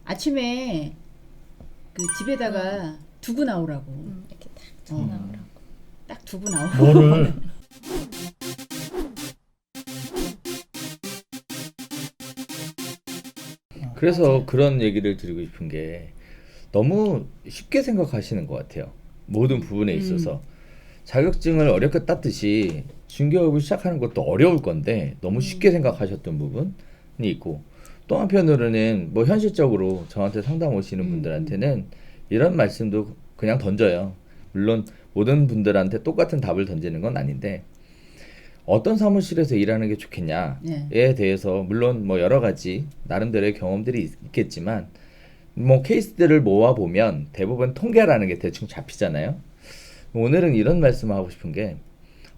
아침에 그 집에다가 두고 나오라고. 이렇게 딱 쳐 나오라고. 딱 두고 나오고. 뭐를 그래서 맞아요. 그런 얘기를 드리고 싶은 게 너무 쉽게 생각하시는 것 같아요. 모든 부분에 있어서 자격증을 어렵게 땄듯이 중개업을 시작하는 것도 어려울 건데 너무 쉽게 생각하셨던 부분이 있고, 또 한편으로는 뭐 현실적으로 저한테 상담 오시는 분들한테는 이런 말씀도 그냥 던져요. 물론 모든 분들한테 똑같은 답을 던지는 건 아닌데, 어떤 사무실에서 일하는 게 좋겠냐에 네. 대해서 물론 뭐 여러 가지 나름대로의 경험들이 있겠지만, 뭐 케이스들을 모아 보면 대부분 통계라는 게 대충 잡히잖아요. 오늘은 이런 말씀을 하고 싶은 게,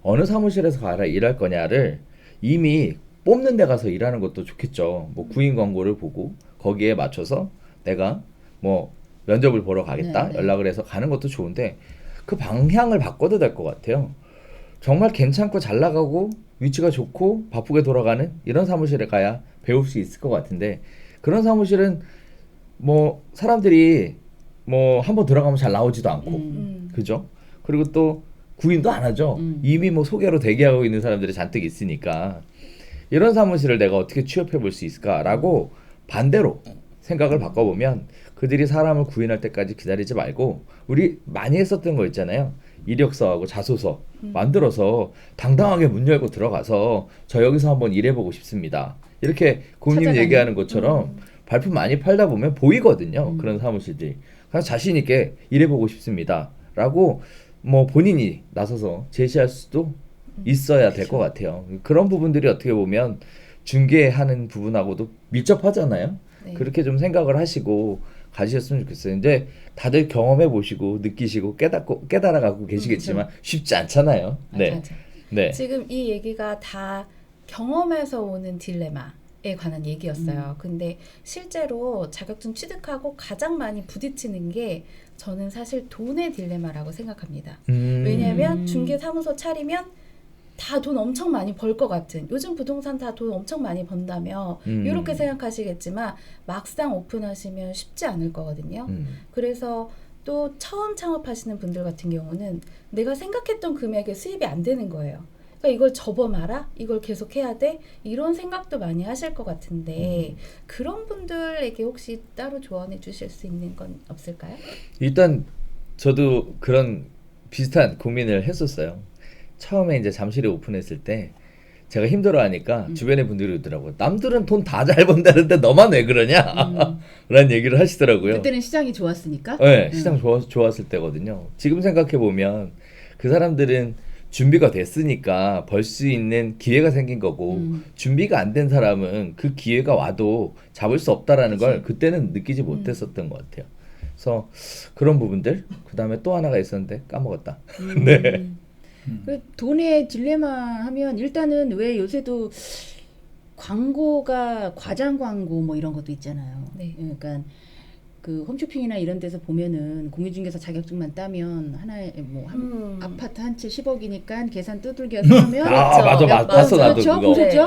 어느 사무실에서 가라 일할 거냐를 이미 뽑는 데 가서 일하는 것도 좋겠죠. 뭐 구인 광고를 보고 거기에 맞춰서 내가 뭐 면접을 보러 가겠다 네, 네. 연락을 해서 가는 것도 좋은데, 그 방향을 바꿔도 될 것 같아요. 정말 괜찮고 잘 나가고 위치가 좋고 바쁘게 돌아가는 이런 사무실에 가야 배울 수 있을 것 같은데, 그런 사무실은 뭐 사람들이 뭐 한번 들어가면 잘 나오지도 않고, 그죠? 그리고 또 구인도 안 하죠. 이미 뭐 소개로 대기하고 있는 사람들이 잔뜩 있으니까, 이런 사무실을 내가 어떻게 취업해 볼 수 있을까라고 반대로 생각을 바꿔보면, 그들이 사람을 구인할 때까지 기다리지 말고 우리 많이 했었던 거 있잖아요. 이력서하고 자소서 만들어서 당당하게 문 열고 들어가서 저 여기서 한번 일해보고 싶습니다. 이렇게 고객님 찾아가는. 얘기하는 것처럼 발품 많이 팔다 보면 보이거든요. 그런 사무실들이. 그래서 자신 있게 일해보고 싶습니다. 라고 뭐 본인이 나서서 제시할 수도 있어야 될 것 같아요. 그런 부분들이 어떻게 보면 중개하는 부분하고도 밀접하잖아요. 네. 그렇게 좀 생각을 하시고 가시셨으면 좋겠어요. 근데 다들 경험해 보시고 느끼시고 깨달아가고 계시겠지만 쉽지 않잖아요. 네. 맞아. 네. 지금 이 얘기가 다 경험에서 오는 딜레마에 관한 얘기였어요. 근데 실제로 자격증 취득하고 가장 많이 부딪히는 게 저는 사실 돈의 딜레마라고 생각합니다. 왜냐하면 중개사무소 차리면 다 돈 엄청 많이 벌 것 같은, 요즘 부동산 다 돈 엄청 많이 번다며 이렇게 생각하시겠지만 막상 오픈하시면 쉽지 않을 거거든요. 그래서 또 처음 창업하시는 분들 같은 경우는 내가 생각했던 금액의 수입이 안 되는 거예요. 그러니까 이걸 접어 말아? 이걸 계속 해야 돼? 이런 생각도 많이 하실 것 같은데 그런 분들에게 혹시 따로 조언해 주실 수 있는 건 없을까요? 일단 저도 그런 비슷한 고민을 했었어요. 처음에 이제 잠실에 오픈했을 때 제가 힘들어하니까 주변의 분들이 그러더라고요. 남들은 돈 다 잘 번다는데 너만 왜 그러냐? 라는 얘기를 하시더라고요. 그때는 시장이 좋았으니까. 네, 시장 좋았을 때거든요. 지금 생각해 보면 그 사람들은 준비가 됐으니까 벌 수 있는 기회가 생긴 거고, 준비가 안 된 사람은 그 기회가 와도 잡을 수 없다라는 걸 그때는 느끼지 못했었던 것 같아요. 그래서 그런 부분들, 그 다음에 또 하나가 있었는데 까먹었다. 네. 그 돈의 딜레마 하면 일단은 왜 요새도 광고가 과장 광고 뭐 이런 것도 있잖아요. 네. 그러니까 그 홈쇼핑이나 이런 데서 보면은 공인중개사 자격증만 따면 하나에 뭐 한 아파트 한 채 10억이니까 계산 두들겨서 하면 아, 맞아, 봤어 나도 그렇죠, 그거. 그렇죠.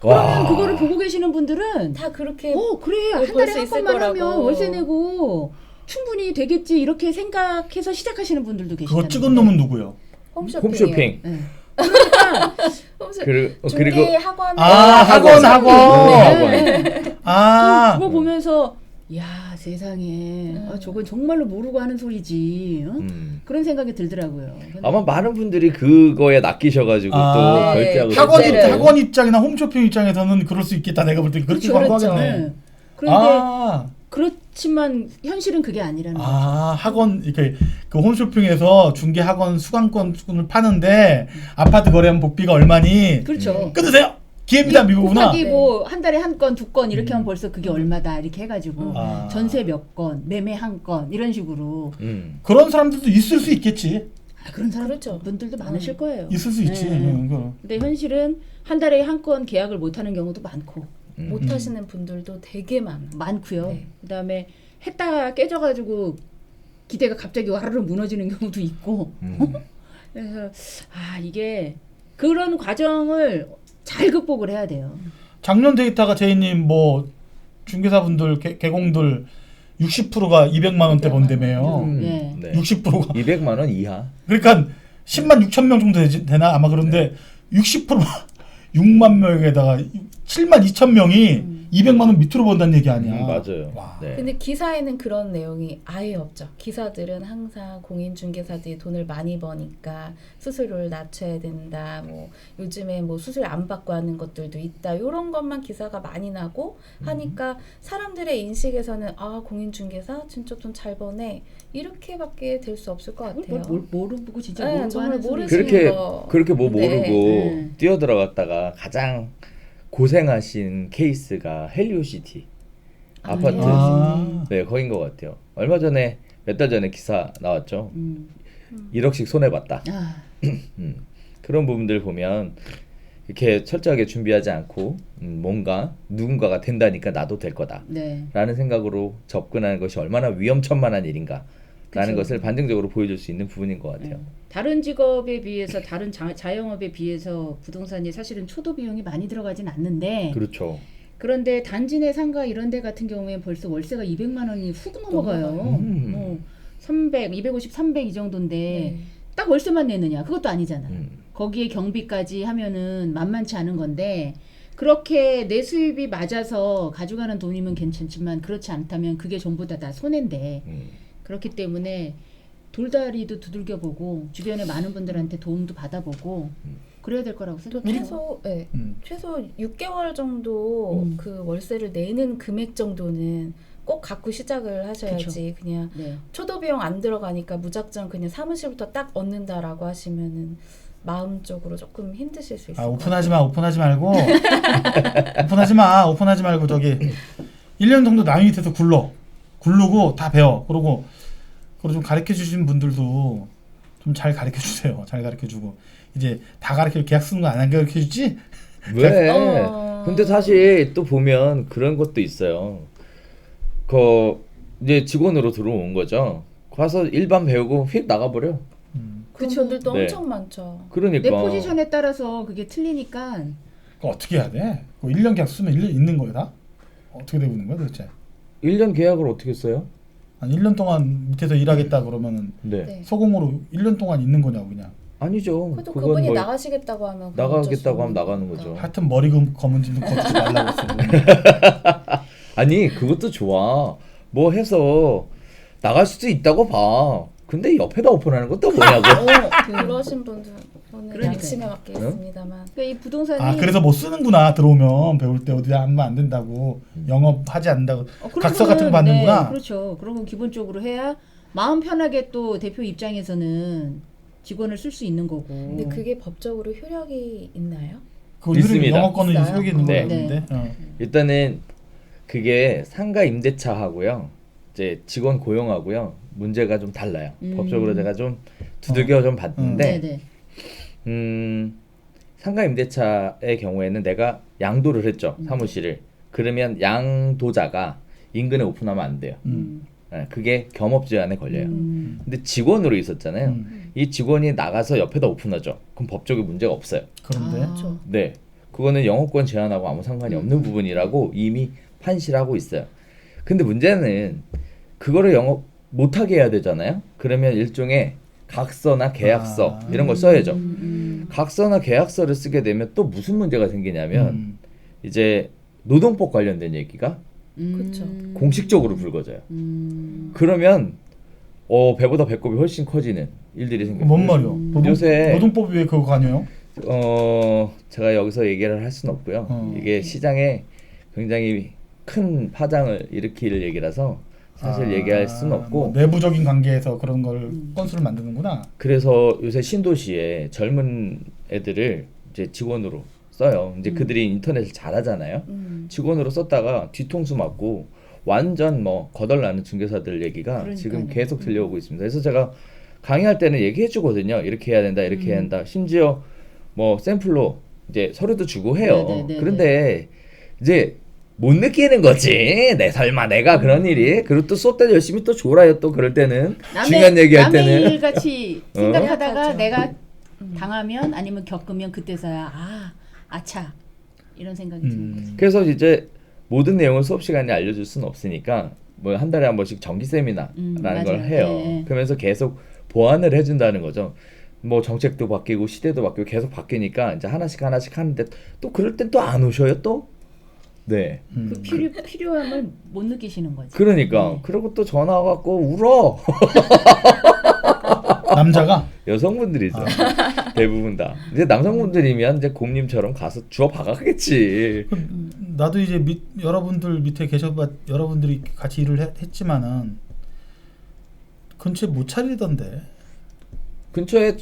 와. 그러면 그거를 보고 계시는 분들은 다 그렇게 그래 네, 한 벌 달에 수 한 있을 건만 거라고. 하면 월세 내고 충분히 되겠지 이렇게 생각해서 시작하시는 분들도 계시잖아요. 그거 찍은 놈은 누구요? 홈쇼핑이요. 홈쇼핑. 네. 홈쇼핑. 그리고 중개 학원. 학원. 학원. 아, 그거 보면서 야 세상에 저건 정말로 모르고 하는 소리지 그런 생각이 들더라고요. 아마 많은 분들이 그거에 낚이셔가지고 또 네. 결제하고 학원 입장이나 홈쇼핑 입장에서는 그럴 수 있겠다. 내가 볼 때 그렇게 그렇죠, 광고하겠네. 네. 그런데 아, 그렇지만 현실은 그게 아니라는 거죠. 학원 이렇게 그 홈쇼핑에서 중개 학원 수강권을 파는데 아파트 거래하면 복비가 얼마니? 그렇죠. 끊으세요. 기회입니다, 미국구나. 곱하기 뭐 한 달에 한 건, 두 건 이렇게 하면 벌써 그게 얼마다 이렇게 해가지고 전세 몇 건, 매매 한 건 이런 식으로 그런 사람들도 있을 수 있겠지. 그런 사람 그렇죠. 분들도 많으실 거예요. 있을 수 있지. 그거. 근데 현실은 한 달에 한 건 계약을 못 하는 경우도 많고 못 하시는 분들도 되게 많고요. 네. 그다음에 했다가 깨져가지고 기대가 갑자기 와르르 무너지는 경우도 있고. 그래서 이게 그런 과정을 잘 극복을 해야 돼요. 작년 데이터가 제이님 뭐 중개사분들 개공들 60%가 200만 원대 번다며요. 네. 네. 60%가 200만 원 이하. 그러니까 10만 6천 명 정도 되나 아마 그런데 60%가 6만 명에다가 7만 2천 명이 200만 원 밑으로 번다는 얘기 아니야. 맞아요. 와. 네. 근데 기사에는 그런 내용이 아예 없죠. 기사들은 항상 공인중개사들이 돈을 많이 버니까 수수료를 낮춰야 된다. 뭐 요즘에 뭐 수수료 안 받고 하는 것들도 있다. 이런 것만 기사가 많이 나고 하니까 사람들의 인식에서는 아 공인중개사 진짜 돈 잘 버네 이렇게밖에 될 수 없을 것 같아요. 뭘 모르고 진짜 네, 모르고 정말 하는 소리. 모르시는 그렇게 뭐 네. 모르고 네. 뛰어들어갔다가 가장 고생하신 케이스가 헬리오시티 아파트. 아. 네, 거긴 것 같아요. 얼마 전에 몇 달 전에 기사 나왔죠. 1억씩 손해 봤다. 아, 그런 부분들 보면 이렇게 철저하게 준비하지 않고 뭔가 누군가가 된다니까 나도 될 거다. 네. 라는 생각으로 접근하는 것이 얼마나 위험천만한 일인가 라는 그쵸. 것을 반증적으로 보여줄 수 있는 부분인 것 같아요. 다른 직업에 비해서 다른 자영업에 비해서 부동산이 사실은 초도 비용이 많이 들어가진 않는데 그렇죠. 그런데 단지 내 상가 이런 데 같은 경우에 벌써 월세가 200만 원이 훅 넘어가요. 300, 250, 300 이 정도인데 네. 딱 월세만 내느냐? 그것도 아니잖아. 음. 거기에 경비까지 하면은 만만치 않은 건데 그렇게 내 수입이 맞아서 가져가는 돈이면 괜찮지만 그렇지 않다면 그게 전부 다 손해인데 그렇기 때문에 돌다리도 두들겨보고 주변에 많은 분들한테 도움도 받아보고 그래야 될 거라고 또 생각해요. 최소 최소 6개월 정도 음. 그 월세를 내는 금액 정도는 꼭 갖고 시작을 하셔야지. 그냥 네. 초도 비용 안 들어가니까 무작정 그냥 사무실부터 딱 얻는다라고 하시면은 마음적으로 조금 힘드실 수 있을 아, 것 오픈하지 말고 오픈하지 말고 저기 1년 정도 남이 밑에서 굴르고 다 배워. 그리고 좀 가르쳐 주신 분들도 좀 잘 가르쳐 주세요. 잘 가르쳐 주고 이제 다 가르쳐 계약 쓰는 거 안 가르쳐 주지? 왜? 어. 근데 사실 또 보면 그런 것도 있어요. 이제 직원으로 들어온 거죠. 가서 일반 배우고 휙 나가버려. 그런 그쵸. 분들도 네. 엄청 많죠. 그러니까. 내 포지션에 따라서 그게 틀리니까 그거 어떻게 해야 돼? 그거 1년 계약 쓰면 1년 있는 거야 다? 어떻게 되고 있는 거야 도대체? 1년 계약을 어떻게 써요? 아니 1년 동안 밑에서 일하겠다 그러면은 네. 네. 소공으로 1년 동안 있는 거냐고 그냥. 아니죠. 그래도 그건 그분이 뭐 나가시겠다고 하면 그건 어쩔 수 나가겠다고 하면 없는 나가는 거니까. 거죠. 하여튼 머리 검은 집은 걷지 말라고 했어. 아니 그것도 좋아. 뭐 해서 나갈 수도 있다고 봐. 근데 옆에다 오픈하는 건 또 뭐냐고. 그러신 분들은 그러니까요. 양심에 맡기겠습니다만. 그러니까 이 부동산이 아 그래서 뭐 쓰는구나 들어오면 배울 때 어디다 하면 안 된다고 영업하지 않는다고 그런 각서 같은 거 거는, 받는구나. 네, 그렇죠. 그런 건 기본적으로 해야 마음 편하게 또 대표 입장에서는 직원을 쓸 수 있는 거고. 근데 그게 법적으로 효력이 있나요? 그거 있습니다. 영업권은 있어요? 소용이 있는 네. 거였는데. 일단은 그게 상가 임대차하고요. 이제 직원 고용하고요. 문제가 좀 달라요. 법적으로 제가 좀 두들겨 좀 봤는데 네네. 상가 임대차의 경우에는 내가 양도를 했죠. 사무실을. 그러면 양도자가 인근에 오픈하면 안 돼요. 네, 그게 겸업 제한에 걸려요. 근데 직원으로 있었잖아요. 이 직원이 나가서 옆에다 오픈하죠. 그럼 법적인 문제가 없어요. 그런데 아. 네, 그거는 영업권 제한하고 아무 상관이 없는 부분이라고 이미 판시하고 있어요. 근데 문제는 그거를 영업 못하게 해야 되잖아요. 그러면 일종의 각서나 계약서 이런 걸 써야죠. 각서나 계약서를 쓰게 되면 또 무슨 문제가 생기냐면 이제 노동법 관련된 얘기가 그쵸. 공식적으로 불거져요. 그러면 배보다 배꼽이 훨씬 커지는 일들이 생겨요. 뭔 말이요? 요새 노동법이 왜 그거 가녀요? 제가 여기서 얘기를 할 수는 없고요. 이게 시장에 굉장히 큰 파장을 일으킬 얘기라서 사실 얘기할 수는 없고 뭐 내부적인 관계에서 그런 걸 건수를 만드는구나. 그래서 요새 신도시에 젊은 애들을 이제 직원으로 써요. 이제 그들이 인터넷을 잘하잖아요. 직원으로 썼다가 뒤통수 맞고 완전 뭐 거덜나는 중개사들 얘기가 그러니까요. 지금 계속 들려오고 있습니다. 그래서 제가 강의할 때는 얘기해 주거든요. 이렇게 해야 된다, 이렇게 해야 된다. 심지어 뭐 샘플로 이제 서류도 주고 해요. 네네네네. 그런데 이제 못 느끼는 거지. 설마 내가 그런 일이. 그리고 또 쏟다 열심히 또 졸아요. 또 그럴 때는 중요한 얘기할 남의 때는 일같이 생각하다가 생각하죠. 내가 당하면 아니면 겪으면 그때서야 아차 이런 생각이 듭니다. 그래서 이제 모든 내용을 수업 시간에 알려줄 수는 없으니까 뭐 한 달에 한 번씩 정기 세미나라는 걸 맞아요. 해요. 네. 그러면서 계속 보완을 해준다는 거죠. 뭐 정책도 바뀌고 시대도 바뀌고 계속 바뀌니까 이제 하나씩 하는데 또 그럴 땐 또 안 오셔요 또? 네. 그 필요함을 못 느끼시는 거지. 그러니까 네. 그리고 또 전화 와갖고 울어. 남자가 여성분들이죠. 대부분 다. 이제 남성분들이면 이제 곰님처럼 가서 주워 박아겠지. 나도 이제 여러분들 밑에 계셔봐 여러분들이 같이 일을 했지만은 근처에 못 차리던데. 근처에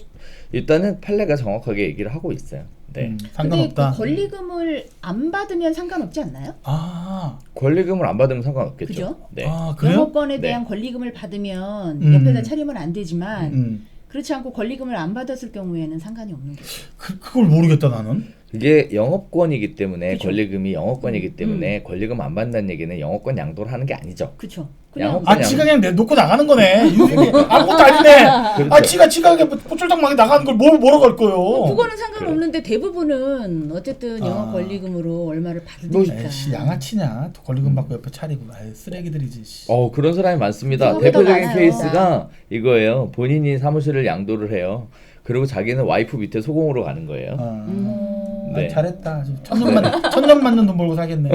일단은 판례가 정확하게 얘기를 하고 있어요. 네. 근데 상관없다. 그 권리금을 안 받으면 상관없지 않나요? 아, 권리금을 안 받으면 상관없겠죠. 그죠? 네. 아 그래요? 영업권에 네. 대한 권리금을 받으면 음. 옆에다 차리면 안 되지만 음. 그렇지 않고 권리금을 안 받았을 경우에는 상관이 없는 거죠. 그걸 모르겠다 나는. 이게 영업권이기 때문에 그쵸. 권리금이 영업권이기 때문에 권리금 안 받는다는 얘기는 영업권 양도를 하는 게 아니죠. 그렇죠. 그냥 양업- 아 지가 그냥 내놓고 나가는 거네. 이게 아무것도 아니네. 그렇죠. 아 지가 그냥 뽀쫄딱하게 나가는 걸 뭐로 갈 거요. 그거는 상관없는데 대부분은 어쨌든 아. 영업 권리금으로 얼마를 뭐 받으니까. 에이씨 양아치냐? 또 권리금 받고 옆에 차리고 아유, 쓰레기들이지. 씨. 그런 사람이 많습니다. 생각보다 대표적인 많아요. 케이스가 이거예요. 본인이 사무실을 양도를 해요. 그리고 자기는 와이프 밑에 소공으로 가는 거예요. 아, 네. 잘했다. 천년 맞는 돈 벌고 사겠네.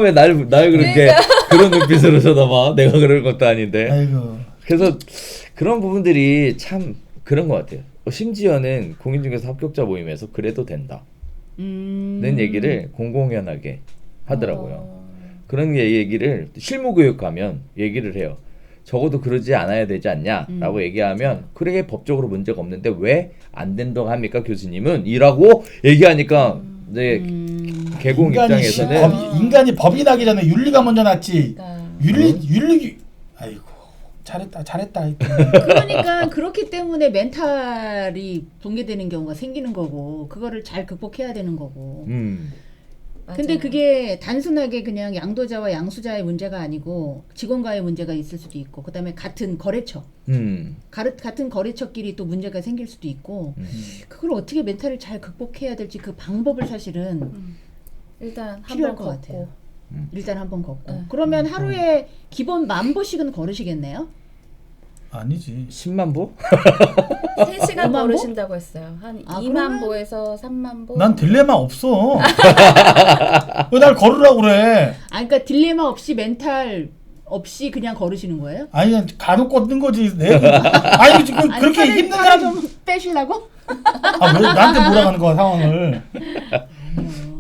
왜 날 그렇게 그런 눈빛으로 쳐다봐? 내가 그럴 것도 아닌데. 아이고. 그래서 그런 부분들이 참 그런 것 같아요. 심지어는 공인중개사 합격자 모임에서 그래도 된다. 는 얘기를 공공연하게 하더라고요. 그런 얘기를 실무 교육하면 얘기를 해요. 적어도 그러지 않아야 되지 않냐라고 얘기하면 그래 법적으로 문제가 없는데 왜 안 된다고 합니까 교수님은? 이라고 얘기하니까 이제 개공 입장에서는 인간이 법이 나기 전에 윤리가 먼저 났지. 그러니까. 윤리. 아이고 잘했다. 그러니까 그렇기 때문에 멘탈이 붕괴되는 경우가 생기는 거고 그거를 잘 극복해야 되는 거고. 근데 맞아요. 그게 단순하게 그냥 양도자와 양수자의 문제가 아니고 직원과의 문제가 있을 수도 있고 그다음에 같은 거래처 같은 거래처끼리 또 문제가 생길 수도 있고 그걸 어떻게 멘탈을 잘 극복해야 될지 그 방법을 사실은 일단 필요할 한번 것 걷고 같아요. 일단 한번 걷고 네. 그러면 하루에 기본 1000보씩은 걸으시겠네요? 아니지. 10만 보? 3시간 5만 보? 걸으신다고 했어요. 한 아, 2만 그러면- 보에서 3만 보. 난 딜레마 없어. 왜 날 걸으라고 그래? 아 그러니까 딜레마 없이 멘탈 없이 그냥 걸으시는 거예요? 아니 그냥 가도 꽂는 거지. 아니 지금 아니, 그렇게 살을- 힘든 살을 사람. 좀 빼시려고? 왜 나한테 몰아가는 거야 상황을?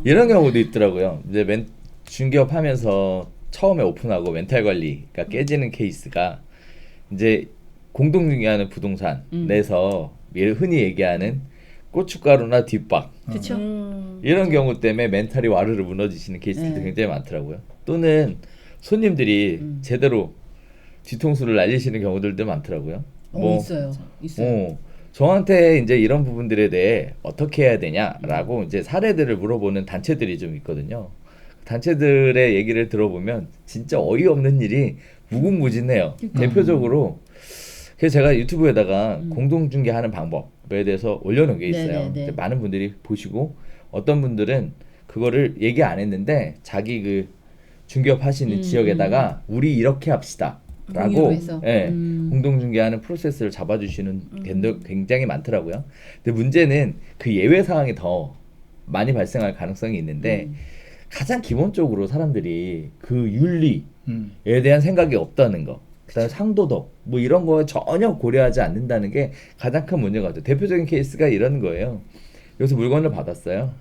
이런 경우도 있더라고요. 이제 중개업 하면서 처음에 오픈하고 멘탈 관리가 깨지는 케이스가 이제 공동 중개하는 부동산 내서 흔히 얘기하는 고춧가루나 뒷박 그렇죠. 이런 경우 때문에 멘탈이 와르르 무너지시는 케이스들도 네. 굉장히 많더라고요. 또는 손님들이 제대로 뒤통수를 날리시는 경우들도 많더라고요. 있어요. 있어요. 저한테 이제 이런 부분들에 대해 어떻게 해야 되냐라고 이제 사례들을 물어보는 단체들이 좀 있거든요. 단체들의 얘기를 들어보면 진짜 어이없는 일이 무궁무진해요. 대표적으로 그래서 제가 유튜브에다가 공동중개하는 방법에 대해서 올려놓은 게 있어요. 네네네. 이제 많은 분들이 보시고 어떤 분들은 그거를 얘기 안 했는데 자기 그 중개업 하시는 지역에다가 우리 이렇게 합시다. 라고 공유로 해서. 예, 공동중개하는 프로세스를 잡아주시는 겐도 굉장히 많더라고요. 근데 문제는 그 예외 상황이 더 많이 발생할 가능성이 있는데 가장 기본적으로 사람들이 그 윤리에 대한 생각이 없다는 거, 그다음에 상도덕 뭐 이런 거에 전혀 고려하지 않는다는 게 가장 큰 문제가 같아요. 대표적인 케이스가 이런 거예요. 여기서 물건을 받았어요.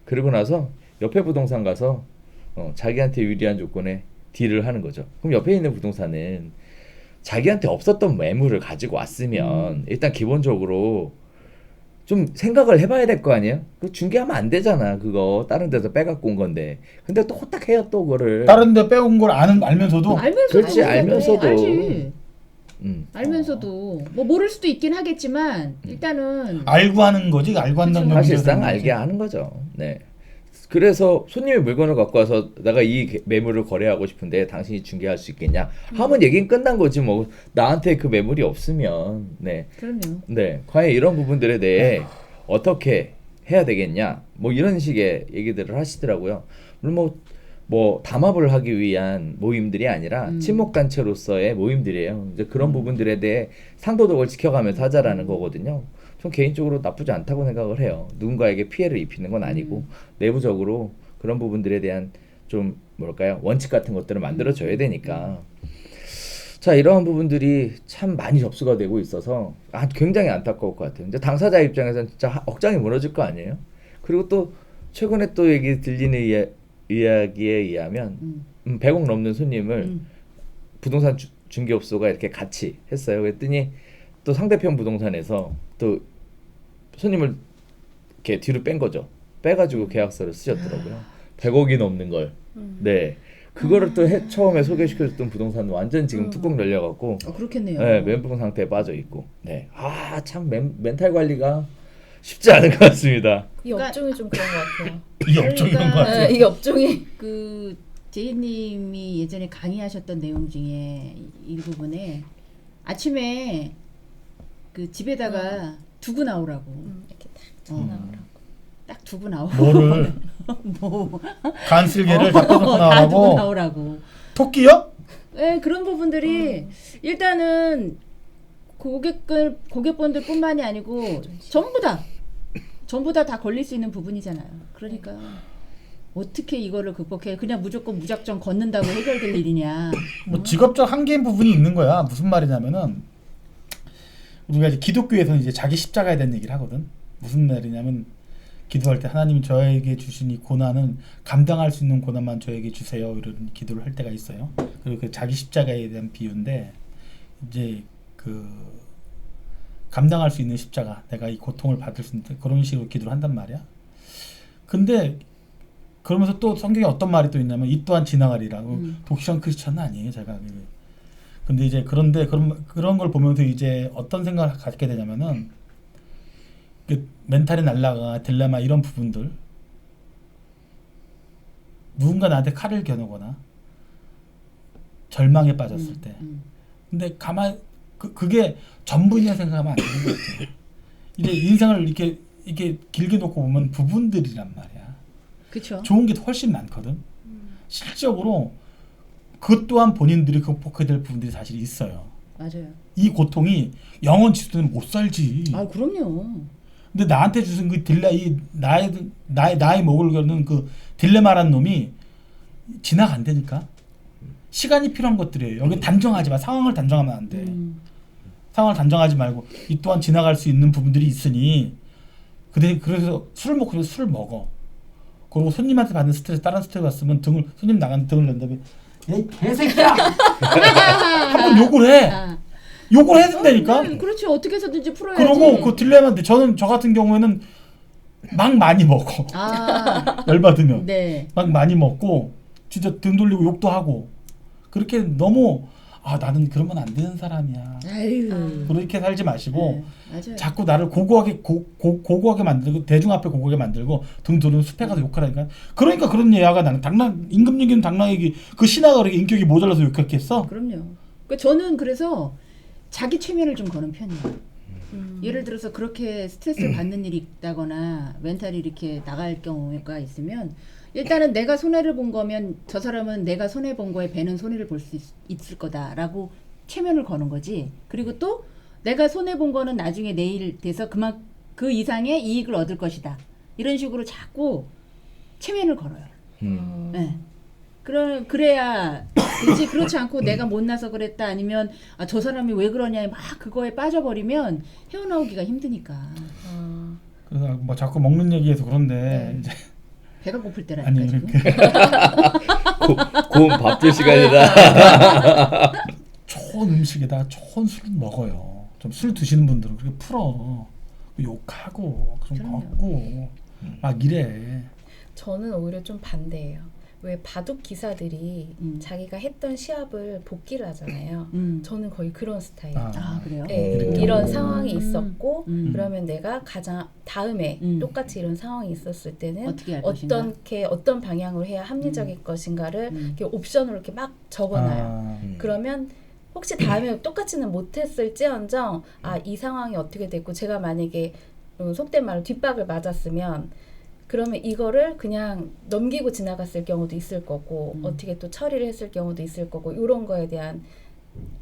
그리고 나서 옆에 부동산 가서 자기한테 유리한 조건에 딜을 하는 거죠. 그럼 옆에 있는 부동산은 자기한테 없었던 매물을 가지고 왔으면 일단 기본적으로 좀 생각을 해봐야 될 거 아니에요? 그 중개하면 안 되잖아. 그거 다른 데서 빼갖고 온 건데. 근데 또 호딱 해요 또 그거를. 다른 데 빼온 걸 알면서도 그렇지, 알면서도 알면서도. 알지. 음. 알면서도 뭐 모를 수도 있긴 하겠지만 일단은 알고 하는 거지. 알고 한다는 건 사실상 문제가 알게 하는 거죠. 네. 그래서 손님이 물건을 갖고 와서 내가 이 매물을 거래하고 싶은데 당신이 중개할 수 있겠냐 하면 얘기는 끝난 거지 뭐. 나한테 그 매물이 없으면 그럼요. 네 과연 이런 부분들에 대해 어떻게 해야 되겠냐 뭐 이런 식의 얘기들을 하시더라고요. 물론 뭐 뭐 담합을 하기 위한 모임들이 아니라 친목단체로서의 모임들이에요. 이제 그런 부분들에 대해 상도덕을 지켜가면서 하자라는 거거든요. 전 개인적으로 나쁘지 않다고 생각을 해요. 누군가에게 피해를 입히는 건 아니고 내부적으로 그런 부분들에 대한 좀 뭐랄까요, 원칙 같은 것들을 만들어줘야 되니까. 자, 이러한 부분들이 참 많이 접수가 되고 있어서 굉장히 안타까울 것 같아요. 이제 당사자 입장에서는 진짜 억장이 무너질 거 아니에요. 그리고 또 최근에 또 얘기 들리는 이야기에 의하면 100억 넘는 손님을 부동산 중개업소가 이렇게 같이 했어요. 그랬더니 또 상대편 부동산에서 또 손님을 이렇게 뒤로 뺀 거죠. 빼가지고 계약서를 쓰셨더라고요. 100억이 넘는 걸. 네. 그거를 또 처음에 소개시켜줬던 부동산은 완전 지금 뚜껑 열려갖고 그렇겠네요. 네, 멘붕 상태에 빠져 있고. 네. 참 멘탈 관리가 쉽지 않은 것 같습니다. 이 업종이 좀 그런 것 같아요. 이 업종이 그런 것 같아요. 이 업종이 그 제이님이 예전에 강의하셨던 내용 중에 일부분에 아침에 그 집에다가 두고 나오라고. 이렇게 딱 나오라고. 딱 두고 나오고. 뭐를 뭐 간슬개를 다 뜯고 다 두고 나오고 나오라고. 토끼요? 네, 그런 부분들이 일단은 고객분들뿐만이 아니고 전부 다 걸릴 수 있는 부분이잖아요. 그러니까 어떻게 이거를 극복해? 그냥 무조건 무작정 걷는다고 해결될 일이냐? 뭐 직업적 한계인 부분이 있는 거야. 무슨 말이냐면은 우리가 이제 기독교에서는 이제 자기 십자가에 대한 얘기를 하거든. 무슨 말이냐면 기도할 때 하나님 저에게 주신 이 고난은 감당할 수 있는 고난만 저에게 주세요. 이런 기도를 할 때가 있어요. 그리고 그 자기 십자가에 대한 비유인데 이제 그 감당할 수 있는 십자가, 내가 이 고통을 받을 수 있는 그런 식으로 기도를 한단 말이야. 근데 그러면서 또 성경에 어떤 말이 또 있냐면 이 또한 지나가리라고. 독실한 크리스천은 아니에요, 제가. 근데 이제 그런데 그런 걸 보면서 이제 어떤 생각을 갖게 되냐면은 그 멘탈이 날라가 딜레마 이런 부분들, 누군가 나한테 칼을 겨누거나 절망에 빠졌을 때, 근데 가만 그게 전부냐 생각하면 안 되는 것 같아요. 이제 인생을 이렇게 길게 놓고 보면 부분들이란 말이야. 그렇죠. 좋은 게 훨씬 많거든. 실적으로 그것 또한 본인들이 극복해야 될 부분들이 사실 있어요. 맞아요. 이 고통이 영원치 못 살지. 아, 그럼요. 근데 나한테 주신 그 나의 목을 거는 그 딜레마라는 놈이 지나간다니까. 시간이 필요한 것들이에요. 여기 단정하지 마. 상황을 단정하면 안 돼. 상황을 단정하지 말고 이 또한 지나갈 수 있는 부분들이 있으니 그래서 술을 먹고 술을 먹어. 그리고 손님한테 받는 스트레스, 다른 스트레스 갔으면 손님 나가는 등을 낸 다음에 야 개새끼야 한번 욕을 해. 욕을 해야 된다니까. 그렇지. 어떻게 해서든지 풀어야지. 그러고 그 딜레마인데 저 같은 경우에는 막 많이 먹어. 열받으면 네. 막 많이 먹고 진짜 등 돌리고 욕도 하고 그렇게 너무 나는 그러면 안 되는 사람이야. 아유. 그렇게 살지 마시고 맞아요. 자꾸 나를 고고하게 만들고 대중 앞에 고고하게 만들고 등 돌리고 숲에 가서 욕하라니까. 그러니까 그런 예화가 나는 임금 얘기는 당랑 얘기 그 신하가 그렇게 인격이 모자라서 욕했겠어? 그럼요. 저는 그래서 자기 최면을 좀 거는 편이에요. 예를 들어서 그렇게 스트레스를 받는 일이 있다거나 멘탈이 이렇게 나갈 경우가 있으면 일단은 내가 손해를 본 거면 저 사람은 내가 손해 본 거에 배는 손해를 볼 수 있을 거다라고 최면을 거는 거지. 그리고 또 내가 손해 본 거는 나중에 내일 돼서 그 이상의 이익을 얻을 것이다. 이런 식으로 자꾸 최면을 걸어요. 네. 그래야 이제 그렇지 않고 내가 못나서 그랬다 아니면 저 사람이 왜 그러냐 막 그거에 빠져버리면 헤어나오기가 힘드니까. 그래서 뭐 자꾸 먹는 얘기해서 그런데 이제 배가 고플 때라니까 아니 지금. 고운 밥줄 시간이다. 좋은 음식에다가 좋은 술을 먹어요. 좀 술 드시는 분들은 그렇게 풀어. 욕하고 좀 걷고 막 이래. 저는 오히려 좀 반대예요. 왜 바둑 기사들이 자기가 했던 시합을 복귀를 하잖아요. 저는 거의 그런 스타일이에요. 그래요? 네, 이런 상황이 있었고 그러면 내가 가장 다음에 똑같이 이런 상황이 있었을 때는 어떻게 할 것인가? 어떤 방향으로 해야 합리적일 것인가를 이렇게 옵션으로 이렇게 막 적어놔요. 그러면 혹시 다음에 똑같이는 못했을지언정 이 상황이 어떻게 됐고 제가 만약에 속된 말로 뒷박을 맞았으면 그러면 이거를 그냥 넘기고 지나갔을 경우도 있을 거고 어떻게 또 처리를 했을 경우도 있을 거고 이런 거에 대한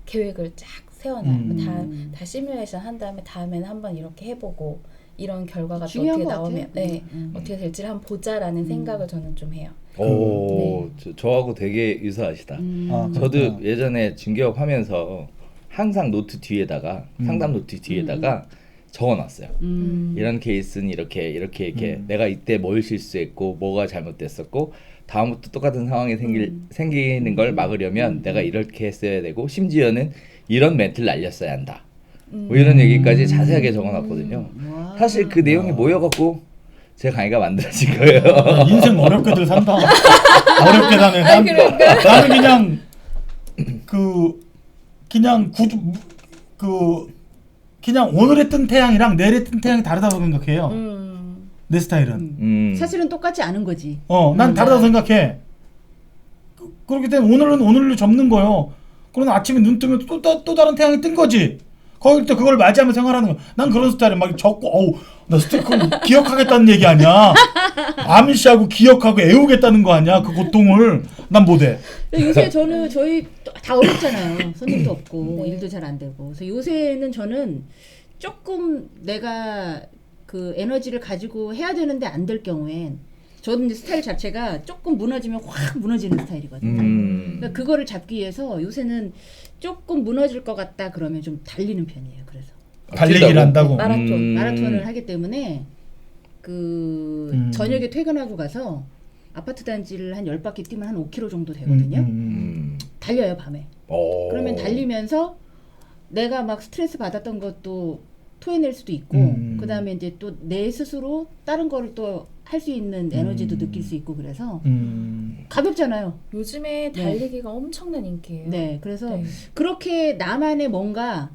계획을 쫙 세워놔요. 다 시뮬레이션 한 다음에 다음에는 한번 이렇게 해보고 이런 결과가 또 중요한 어떻게 것 나오면 같아요. 네, 어떻게 될지를 한번 보자라는 생각을 저는 좀 해요. 오, 저하고 되게 유사하시다. 아, 저도 그렇구나. 예전에 중개업 하면서 항상 노트 뒤에다가 상담 노트 뒤에다가 적어놨어요. 이런 케이스는 이렇게 내가 이때 뭘 실수했고 뭐가 잘못됐었고 다음부터 똑같은 상황이 생기는 걸 막으려면 내가 이렇게 했어야 되고 심지어는 이런 멘트를 날렸어야 한다. 뭐 이런 얘기까지 자세하게 적어놨거든요. 와. 사실 그 내용이 모여갖고 제 강의가 만들어진 거예요. 인생 어렵게들 산다. 어렵게 사네. 나는 그냥 그냥 오늘에 뜬 태양이랑 내일에 뜬 태양이 다르다고 생각해요. 내 스타일은. 사실은 똑같지 않은 거지. 난 다르다고 생각해. 그렇기 때문에 오늘은 오늘로 접는 거예요. 그러나 아침에 눈 뜨면 또 다른 태양이 뜬 거지. 거기 또 그걸 맞이하며 생활하는 거야. 난 그런 스타일에 막 적고, 나 스티커 기억하겠다는 얘기 아니야. 암시하고 기억하고 애우겠다는 거 아니야. 그 고통을 난 못해. 요새 저희 다 어렵잖아요. 손님도 없고 일도 잘 안 되고. 그래서 요새는 저는 조금 내가 그 에너지를 가지고 해야 되는데 안 될 경우엔 저는 이제 스타일 자체가 조금 무너지면 확 무너지는 스타일이거든요. 그러니까 그거를 잡기 위해서 요새는 조금 무너질 것 같다 그러면 좀 달리는 편이에요. 그래서 달리기를 한다고. 마라톤을 하기 때문에 저녁에 퇴근하고 가서 아파트 단지를 한 10바퀴 뛰면 한 5km 정도 되거든요. 달려요, 밤에. 그러면 달리면서 내가 막 스트레스 받았던 것도 토해낼 수도 있고 그다음에 이제 또 내 스스로 다른 거를 또 할 수 있는 에너지도 느낄 수 있고 그래서 가볍잖아요. 요즘에 달리기가 엄청난 인기예요. 네, 그래서 네. 그렇게 나만의 뭔가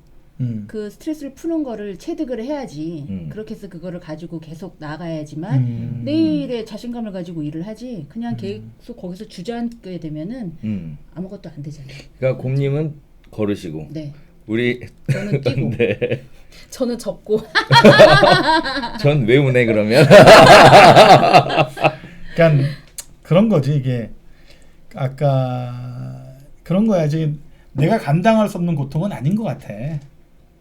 그 스트레스를 푸는 거를 체득을 해야지. 그렇게 해서 그거를 가지고 계속 나가야지만 내일의 자신감을 가지고 일을 하지. 그냥 계속 거기서 주저앉게 되면은 아무것도 안 되잖아요. 그러니까 곰님은 걸으시고 네. 우리 저는 뛰고. 네. 저는 접고 전 외우네 그러면. 그러니까 그런 거지 이게 아까 그런 거야지. 내가 감당할 수 없는 고통은 아닌 것 같아.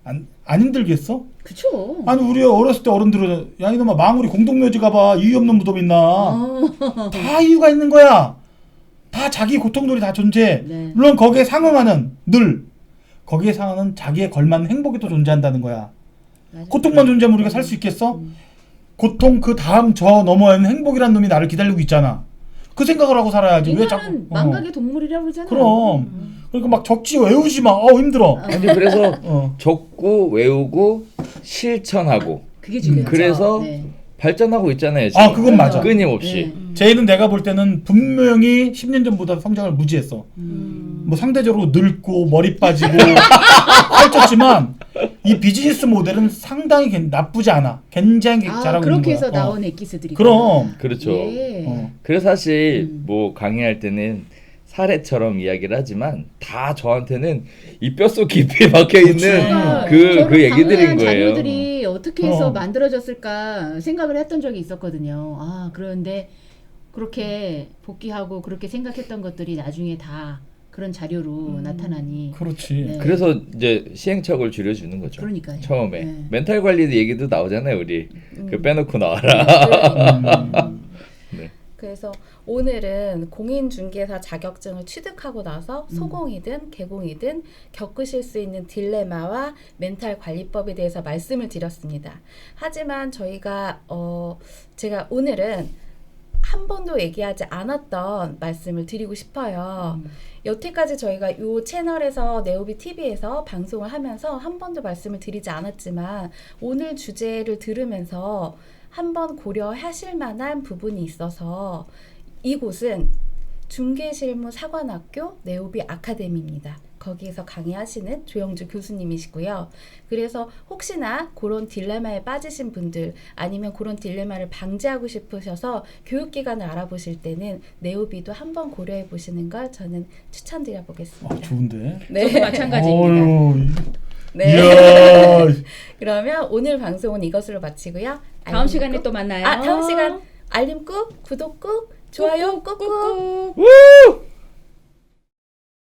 안 힘들겠어? 그쵸. 아니 우리 어렸을 때 어른들은 야 이놈아 망우리 공동묘지 가봐 이유 없는 무덤 있나? 다 이유가 있는 거야. 다 자기 고통들이 다 존재해. 네. 물론 거기에 상응하는 거기에 상응하는 자기에 걸맞는 행복이 또 존재한다는 거야. 맞아. 고통만 존재하면 우리가 살 수 있겠어? 고통 그 다음 저 너머에는 행복이란 놈이 나를 기다리고 있잖아. 그 생각을 하고 살아야지. 왜 자꾸 인간은 망각의 동물이라고 그러잖아요. 그럼 그러니까 막 적지 외우지 마. 힘들어. 아니 그래서 적고 외우고 실천하고 그게 중요하죠. 그래서 네. 발전하고 있잖아요. 지금. 그건 맞아. 끊임없이. 쟤는 내가 볼 때는 분명히 10년 전보다 성장을 무지했어. 뭐 상대적으로 늙고 머리 빠지고 살쪘지만 이 비즈니스 모델은 상당히 나쁘지 않아. 굉장히 잘하고 있는 거야. 그렇게 해서 나온 엑기스들이. 그럼. 그렇죠. 예. 그래서 사실 뭐 강의할 때는 사례처럼 이야기를 하지만 다 저한테는 이 뼛속 깊이 박혀 있는 그 얘기들인 거예요. 자료들이 어떻게 해서 만들어졌을까 생각을 했던 적이 있었거든요. 그런데 그렇게 복귀하고 그렇게 생각했던 것들이 나중에 다 그런 자료로 나타나니. 그렇지. 네. 그래서 이제 시행착오를 줄여주는 거죠. 그러니까요. 처음에 네. 멘탈 관리 얘기도 나오잖아요, 우리. 그 빼놓고 나와라. 네. 그래서 오늘은 공인중개사 자격증을 취득하고 나서 소공이든 개공이든 겪으실 수 있는 딜레마와 멘탈 관리법에 대해서 말씀을 드렸습니다. 하지만 저희가 제가 오늘은 한 번도 얘기하지 않았던 말씀을 드리고 싶어요. 여태까지 저희가 이 채널에서 네오비 TV에서 방송을 하면서 한 번도 말씀을 드리지 않았지만 오늘 주제를 들으면서 한번 고려하실 만한 부분이 있어서 이곳은 중개실무사관학교 네오비 아카데미입니다. 거기에서 강의하시는 조영주 교수님이시고요. 그래서 혹시나 그런 딜레마에 빠지신 분들 아니면 그런 딜레마를 방지하고 싶으셔서 교육기관을 알아보실 때는 네오비도 한번 고려해 보시는 걸 저는 추천드려 보겠습니다. 좋은데. 네. 저도 마찬가지입니다. 네. 이야. 그러면 오늘 방송은 이것으로 마치고요. 다음 시간에 또 만나요. 다음 시간 알림 꾹, 구독 꾹, 좋아요 꾹꾹. 꾹꾹. 우!